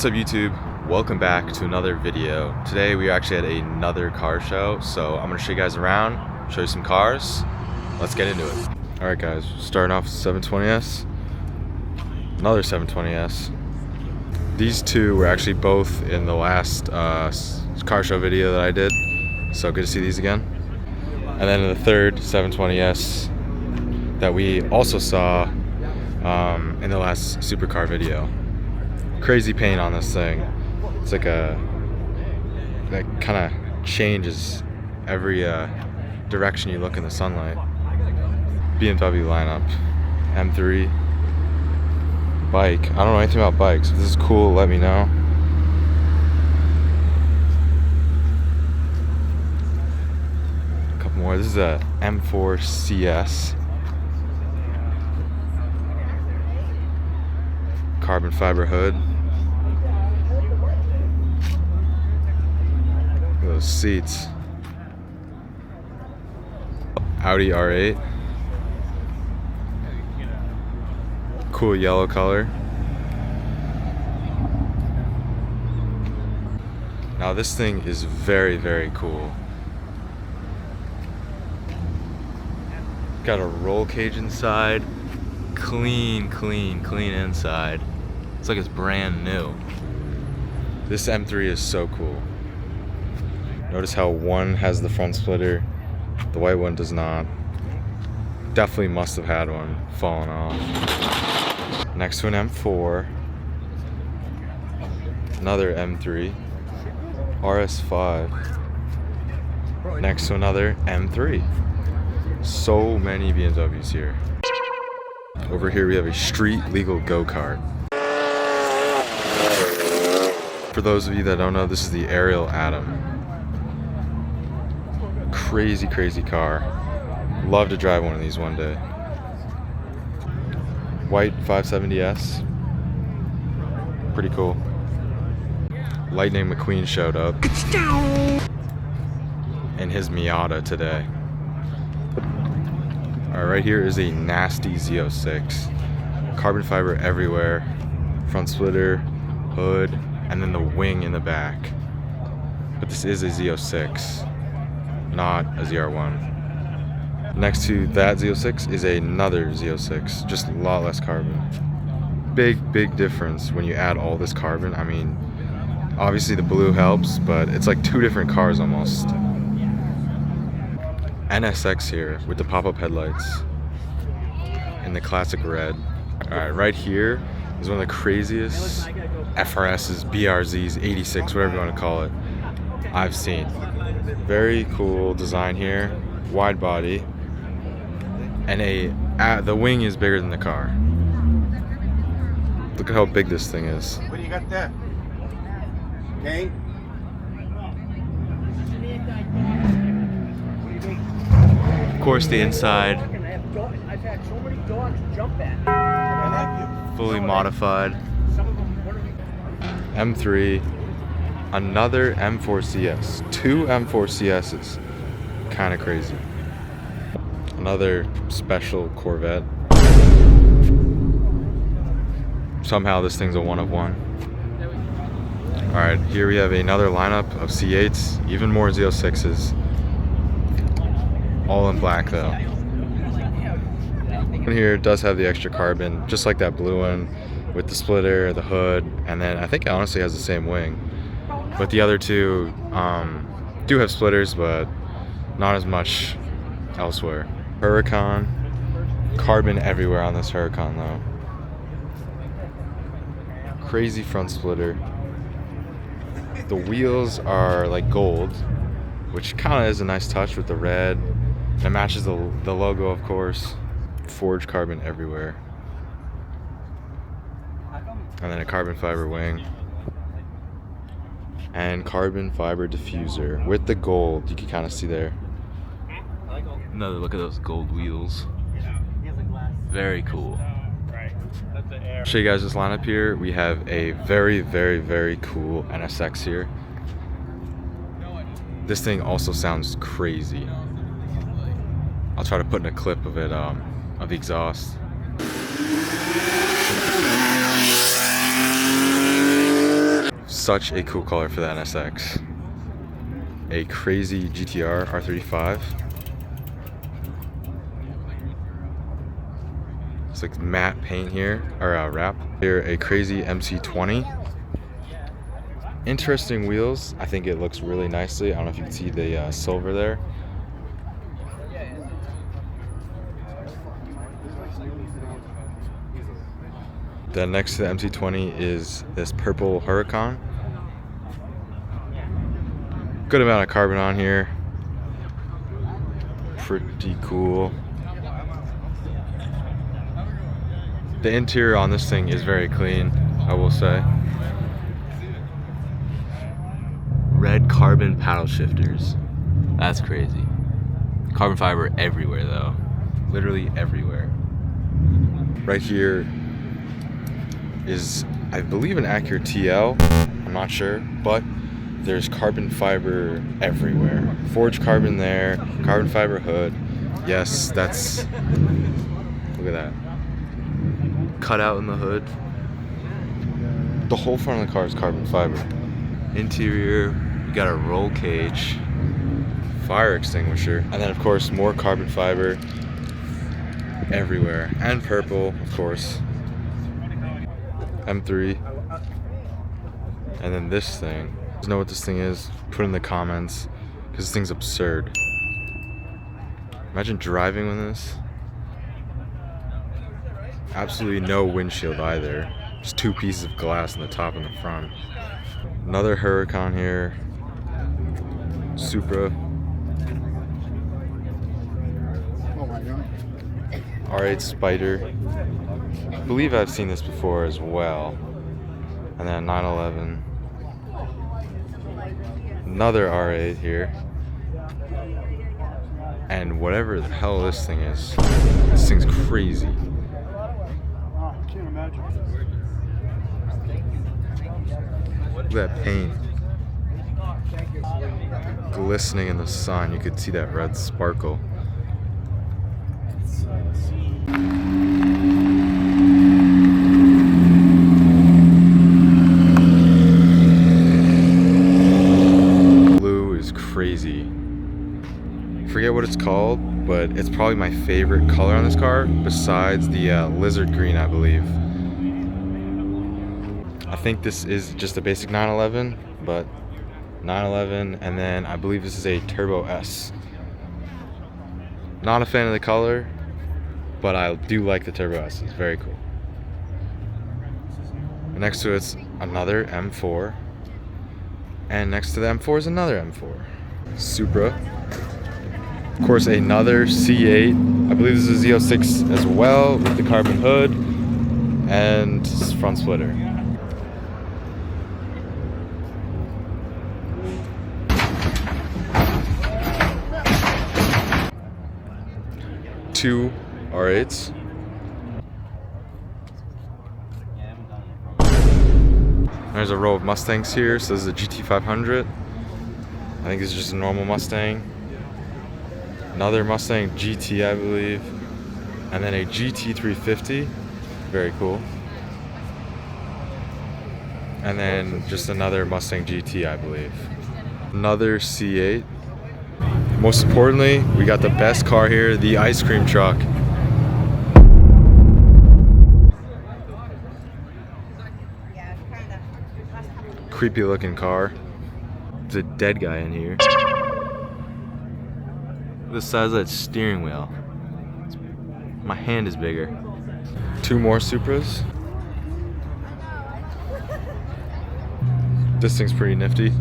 What's up YouTube? Welcome back to another video. Today we actually had another car show, so I'm gonna show you guys around, show you some cars. Let's get into it. Alright guys, starting off with 720S. Another 720S. These two were actually both in the last car show video that I did, so good to see these again. And then the third 720S that we also saw in the last supercar video. Crazy paint on this thing. It's like that kind of changes every direction you look in the sunlight. BMW lineup, M3 bike. I don't know anything about bikes. If this is cool, let me know. A couple more. This is a M4 CS. Carbon fiber hood. Look at those seats. Audi R8. Cool yellow color. Now this thing is very, very cool. Got a roll cage inside. Clean inside. It's like it's brand new. This M3 is so cool. Notice how one has the front splitter, the white one does not. Definitely must have had one fallen off. Next to an M4, another M3, RS5. Next to another M3. So many BMWs here. Over here we have a street legal go-kart. For those of you that don't know, this is the Ariel Atom. Crazy car. Love to drive one of these one day. White 570S. Pretty cool. Lightning McQueen showed up in his Miata today. Alright, right here is a nasty Z06. Carbon fiber everywhere. Front splitter, hood, and then the wing in the back. But this is a Z06, not a ZR1. Next to that Z06 is another Z06, just a lot less carbon. Big difference when you add all this carbon. I mean, obviously the blue helps, but it's like two different cars almost. NSX here with the pop-up headlights in the classic red. Alright, right here is one of the craziest FRS's, BRZs, 86, whatever you want to call it, I've seen. Very cool design here, wide body, and the wing is bigger than the car. Look at how big this thing is. What do you got there? Okay. Of course, the inside, I've had so many dogs jump at me. I like you. fully modified. M3, another M4 CS, two M4 CSs, kind of crazy. Another special Corvette. Somehow this thing's a one of one. Alright, here we have another lineup of C8s, even more Z06s. All in black though. One here does have the extra carbon, just like that blue one, with the splitter, the hood, and then I think it honestly has the same wing. But the other two do have splitters, but not as much elsewhere. Huracan, carbon everywhere on this Huracan though. Crazy front splitter. The wheels are like gold, which kind of is a nice touch with the red. And it matches the logo, of course. Forged carbon everywhere. And then a carbon fiber wing. And carbon fiber diffuser with the gold. You can kind of see there. Another look at those gold wheels. Very cool. Show you guys this lineup here. We have a very cool NSX here. This thing also sounds crazy. I'll try to put in a clip of it, of the exhaust. Such a cool color for the NSX. A crazy GTR R35. It's like matte paint here, or wrap. Here, a crazy MC20. Interesting wheels. I think it looks really nicely. I don't know if you can see the silver there. Then next to the MC20 is this purple Huracan. Good amount of carbon on here. Pretty cool. The interior on this thing is very clean, I will say. Red carbon paddle shifters. That's crazy. Carbon fiber everywhere though. Literally everywhere. Right here is, I believe, an Acura TL. I'm not sure, but there's carbon fiber everywhere. Forged carbon there, carbon fiber hood. Yes, that's, look at that. Cut out in the hood. The whole front of the car is carbon fiber. Interior, you got a roll cage. Fire extinguisher. And then of course more carbon fiber everywhere. And purple, of course. M3. And then this thing. You guys know what this thing is? Put in the comments, because this thing's absurd. Imagine driving with this. Absolutely no windshield either. Just two pieces of glass in the top and the front. Another Huracan here. Supra. Oh my God. R8 Spider. I believe I've seen this before as well. And then 911. Another R8 here. And whatever the hell this thing is. This thing's crazy. Oh, I can't imagine. Look at that paint. Glistening in the sun. You could see that red sparkle. Blue is crazy. Forget what it's called, but it's probably my favorite color on this car besides the lizard green, I believe. I think this is just a basic 911, but 911, and then I believe this is a Turbo S. Not a fan of the color, but I do like the Turbo S. It's very cool. Next to it's another M4, and next to the M4 is another M4. Supra. Of course, another C8. I believe this is Z06 as well, with the carbon hood and front splitter. Two R8s. There's a row of Mustangs here. So this is a GT500. I think this is just a normal Mustang. Another Mustang GT, I believe. And then a GT350. Very cool. And then just another Mustang GT, I believe. Another C8. Most importantly, we got the best car here, the ice cream truck. Creepy looking car. There's a dead guy in here. The size of that steering wheel. My hand is bigger. Two more Supras. This thing's pretty nifty.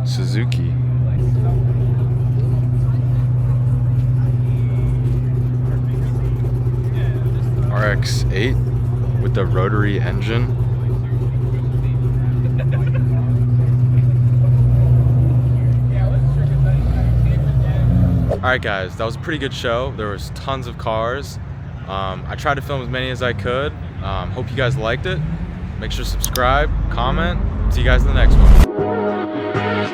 Suzuki. RX-8 with the rotary engine. Alright guys, that was a pretty good show. There was tons of cars. I tried to film as many as I could. Hope you guys liked it. Make sure to subscribe, comment. See you guys in the next one.